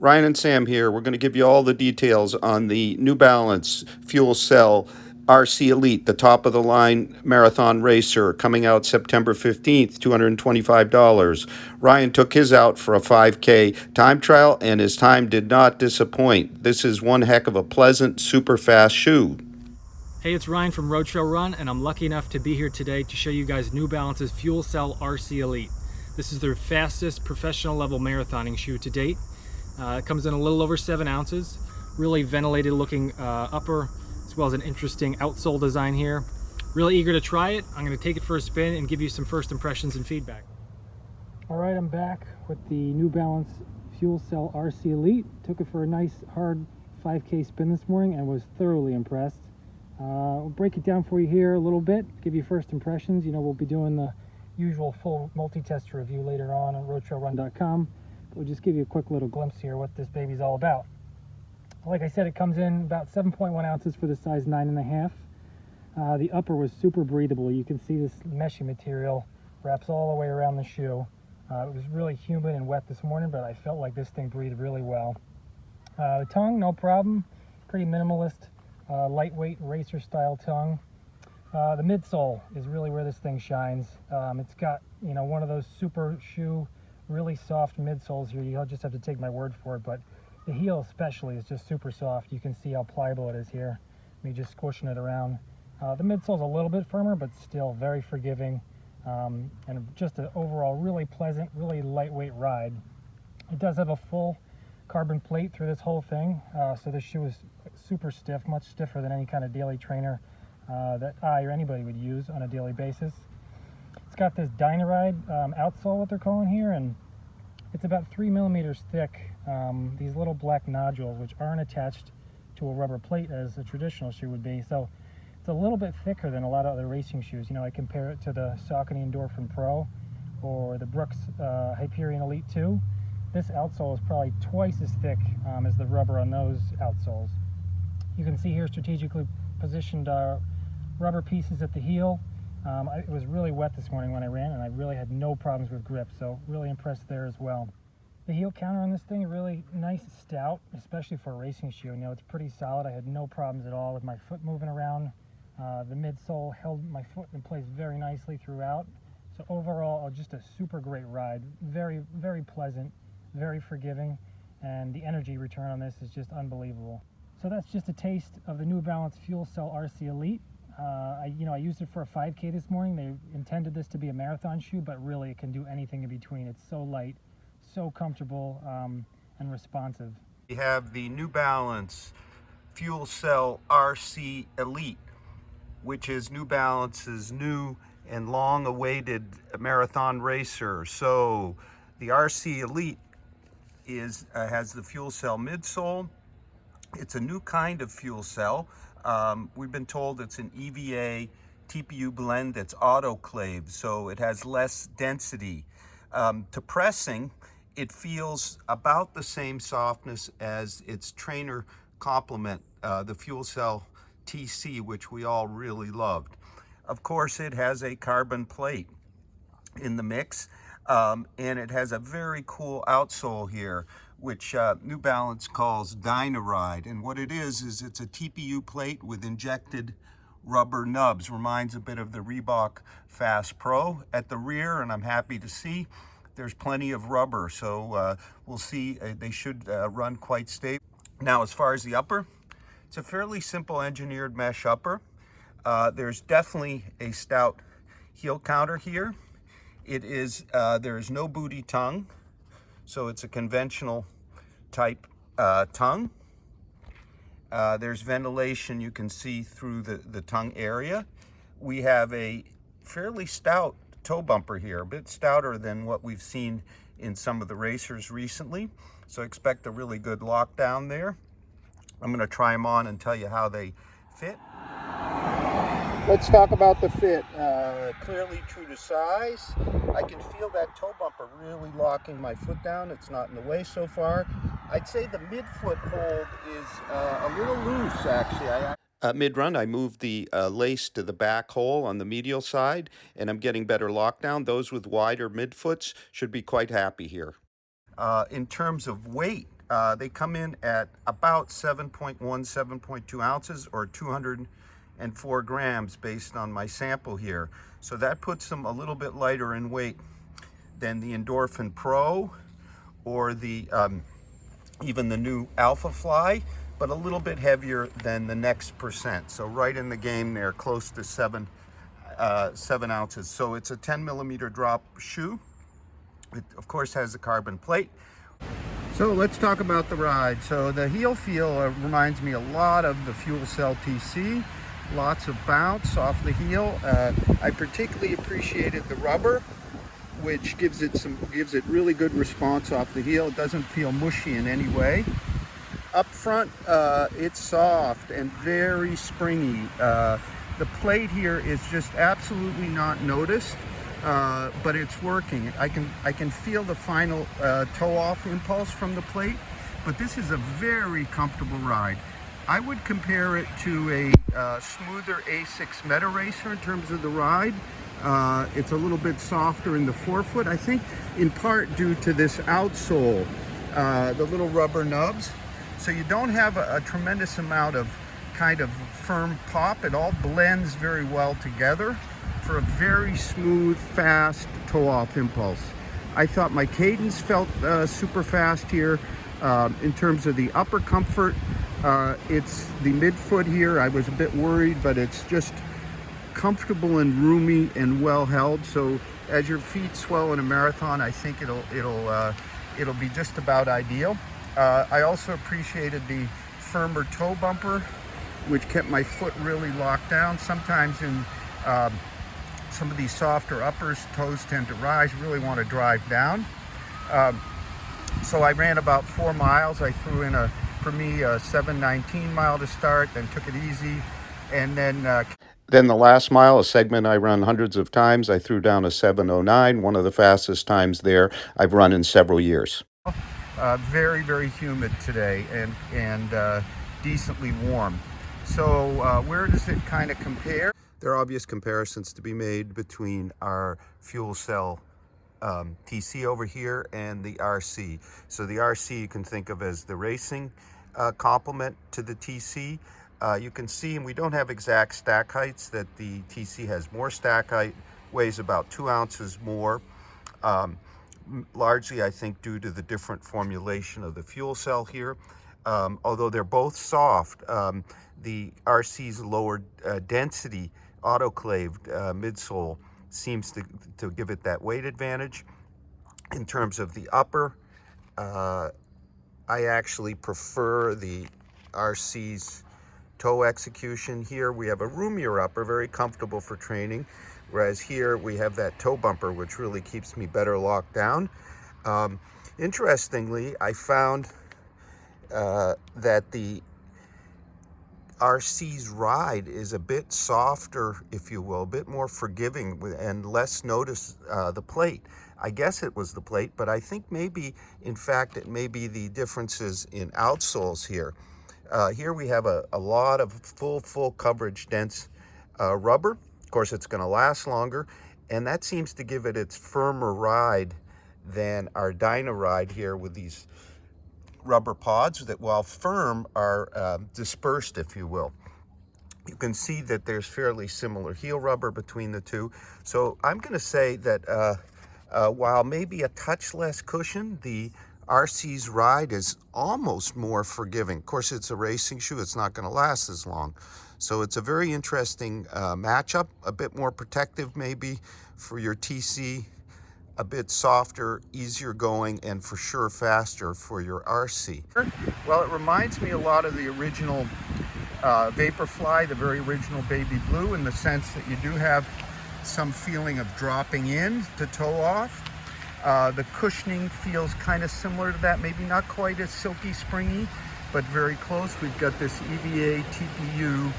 Ryan and Sam here. We're going to give you all the details on the New Balance FuelCell RC Elite, the top of the line marathon racer, coming out September 15th, $225. Ryan took his out for a 5K time trial, and his time did not disappoint. This is one heck of a pleasant, super fast shoe. Hey, it's Ryan from RoadTrailRun, and I'm lucky enough to be here today to show you guys New Balance's FuelCell RC Elite. This is their fastest professional level marathoning shoe to date. It comes in a little over 7 ounces, really ventilated looking upper, as well as an interesting outsole design here. Really eager to try it. I'm going to take it for a spin and give you some first impressions and feedback. All right, I'm back with the New Balance FuelCell RC Elite. Took it for a nice hard 5K spin this morning and was thoroughly impressed. We'll break it down for you here a little bit, give you first impressions. You know, we'll be doing the usual full multi-test review later on RoadTrailRun.com. But we'll just give you a quick little glimpse here what this baby's all about. Like I said, it comes in about 7.1 ounces for the size 9.5. The upper was super breathable. You can see this meshy material wraps all the way around the shoe. It was really humid and wet this morning, but I felt like this thing breathed really well. The tongue, no problem, pretty minimalist. Lightweight racer style tongue. The midsole is really where this thing shines. It's got, you know, one of those super shoe, really soft midsoles here. You'll just have to take my word for it, but the heel especially is just super soft. You can see how pliable it is here. Me just squishing it around. The midsole's a little bit firmer, but still very forgiving, and just an overall really pleasant, really lightweight ride. It does have a full carbon plate through this whole thing, so this shoe is super stiff, much stiffer than any kind of daily trainer that I or anybody would use on a daily basis. It's got this Dynaride outsole, what they're calling here, and it's about 3 millimeters thick. These little black nodules, which aren't attached to a rubber plate as a traditional shoe would be, so it's a little bit thicker than a lot of other racing shoes. You know, I compare it to the Saucony Endorphin Pro or the Brooks Hyperion Elite 2. This outsole is probably twice as thick as the rubber on those outsoles. You can see here strategically positioned rubber pieces at the heel. It was really wet this morning when I ran, and I really had no problems with grip, so really impressed there as well. The heel counter on this thing, really nice stout, especially for a racing shoe. You know, it's pretty solid. I had no problems at all with my foot moving around. The midsole held my foot in place very nicely throughout. So overall, just a super great ride. Very, very pleasant, very forgiving, and the energy return on this is just unbelievable. So that's just a taste of the New Balance FuelCell RC Elite. I used it for a 5K this morning. They intended this to be a marathon shoe, but really it can do anything in between. It's so light, so comfortable, and responsive. We have the New Balance FuelCell RC Elite, which is New Balance's new and long-awaited marathon racer. So the RC Elite has the FuelCell midsole. It's a new kind of fuel cell. We've been told it's an EVA TPU blend that's autoclaved, so it has less density. To pressing, it feels about the same softness as its trainer complement, the FuelCell TC, which we all really loved. Of course, it has a carbon plate in the mix, and it has a very cool outsole here, which New Balance calls Dynaride. And what it is it's a TPU plate with injected rubber nubs. Reminds a bit of the Reebok Fast Pro at the rear, and I'm happy to see there's plenty of rubber. So we'll see, they should run quite stable. Now, as far as the upper, it's a fairly simple engineered mesh upper. There's definitely a stout heel counter here. It is, there is no booty tongue, so it's a conventional type tongue. There's ventilation you can see through the tongue area. We have a fairly stout toe bumper here, a bit stouter than what we've seen in some of the racers recently. So expect a really good lockdown there. I'm going to try them on and tell you how they fit. Let's talk about the fit. Clearly true to size. I can feel that toe bumper really locking my foot down. It's not in the way so far. I'd say the midfoot hold is a little loose, actually. Mid-run, I moved the lace to the back hole on the medial side, and I'm getting better lockdown. Those with wider midfoots should be quite happy here. In terms of weight, They come in at about 7.1, 7.2 ounces or 204 grams based on my sample here. So that puts them a little bit lighter in weight than the Endorphin Pro or the even the new Alpha Fly, but a little bit heavier than the Next Percent. So right in the game there, close to 7 ounces. So it's a 10 millimeter drop shoe. It of course has a carbon plate. So let's talk about the ride. So the heel feel reminds me a lot of the FuelCell TC. Lots of bounce off the heel. I particularly appreciated the rubber, which gives it really good response off the heel. It doesn't feel mushy in any way. Up front, it's soft and very springy. The plate here is just absolutely not noticed, but it's working. I can feel the final toe-off impulse from the plate, but this is a very comfortable ride. I would compare it to a smoother A6 Meta Racer in terms of the ride. It's a little bit softer in the forefoot, I think in part due to this outsole, the little rubber nubs. So you don't have a tremendous amount of kind of firm pop. It all blends very well together for a very smooth, fast toe-off impulse. I thought my cadence felt super fast here. In terms of the upper comfort, it's the midfoot here. I was a bit worried, but it's just comfortable and roomy and well held. So as your feet swell in a marathon, I think it'll be just about ideal. I also appreciated the firmer toe bumper, which kept my foot really locked down. Sometimes in some of these softer uppers, toes tend to rise. You really want to drive down. So I ran about 4 miles. I threw in for me a 7:19 mile to start, then took it easy, and then the last mile, a segment I run hundreds of times, I threw down a 7:09, one of the fastest times there I've run in several years. Very, very humid today and decently warm. So where does it kind of compare? There are obvious comparisons to be made between our FuelCell TC over here and the RC. So the RC you can think of as the racing complement to the TC. You can see, and we don't have exact stack heights, that the TC has more stack height, weighs about 2 ounces more, largely I think due to the different formulation of the fuel cell here. Although they're both soft, the RC's lower density autoclaved midsole seems to give it that weight advantage. In terms of the upper, I actually prefer the RC's toe execution. Here we have a roomier upper, very comfortable for training, whereas here we have that toe bumper, which really keeps me better locked down. Interestingly, I found that the RC's ride is a bit softer, if you will, a bit more forgiving and less notice the plate. I guess it was the plate, but I think maybe, in fact, it may be the differences in outsoles here. Here we have a lot of full coverage dense rubber. Of course, it's going to last longer, and that seems to give it its firmer ride than our Dyna ride here with these rubber pods that, while firm, are dispersed, if you will. You can see that there's fairly similar heel rubber between the two. So I'm going to say that while maybe a touch less cushion, the RC's ride is almost more forgiving. Of course, it's a racing shoe. It's not going to last as long. So it's a very interesting matchup, a bit more protective maybe for your TC, a bit softer, easier going, and for sure faster for your RC. Well, it reminds me a lot of the original Vaporfly, the very original baby blue, in the sense that you do have some feeling of dropping in to toe off. The cushioning feels kind of similar to that, maybe not quite as silky springy, but very close. We've got this EVA TPU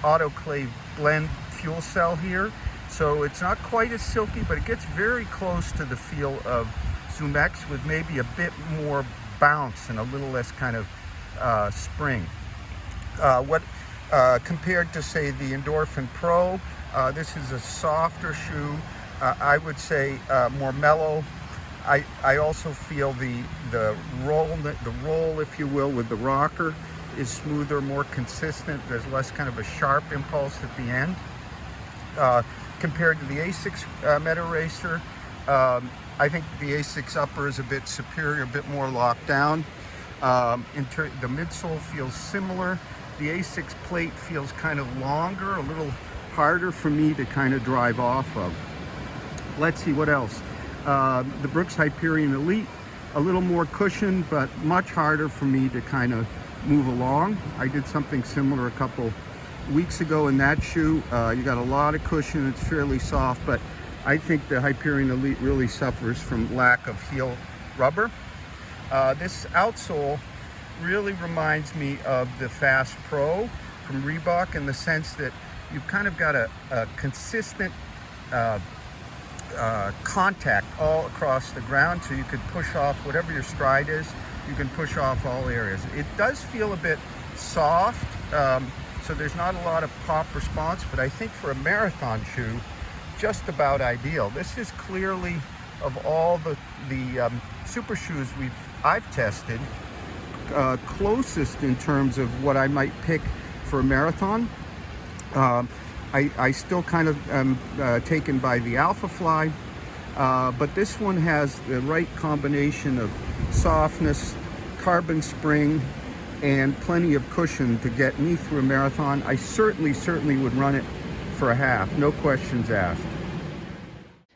autoclave blend fuel cell here. So it's not quite as silky, but it gets very close to the feel of Zoom X with maybe a bit more bounce and a little less kind of spring. Compared to, say, the Endorphin Pro, this is a softer shoe. I would say more mellow, I also feel the roll, if you will, with the rocker is smoother, more consistent. There's less kind of a sharp impulse at the end. Compared to the A6 Meta Racer, I think the A6 upper is a bit superior, a bit more locked down. The midsole feels similar. The A6 plate feels kind of longer, a little harder for me to kind of drive off of. Let's see what else. The Brooks Hyperion Elite, a little more cushion, but much harder for me to kind of move along. I did something similar a couple weeks ago in that shoe. You got a lot of cushion, it's fairly soft, but I think the Hyperion Elite really suffers from lack of heel rubber. This outsole really reminds me of the Fast Pro from Reebok in the sense that you've kind of got a consistent contact all across the ground, so you could push off whatever your stride is. You can push off all areas. It does feel a bit soft, so there's not a lot of pop response, but I think for a marathon shoe, just about ideal. This is clearly, of all the super shoes I've tested, closest in terms of what I might pick for a marathon. I still kind of am taken by the Alpha Fly, but this one has the right combination of softness, carbon spring, and plenty of cushion to get me through a marathon. I certainly would run it for a half, no questions asked.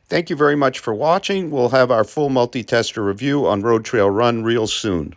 Thank you very much for watching. We'll have our full multi-tester review on Road Trail Run real soon.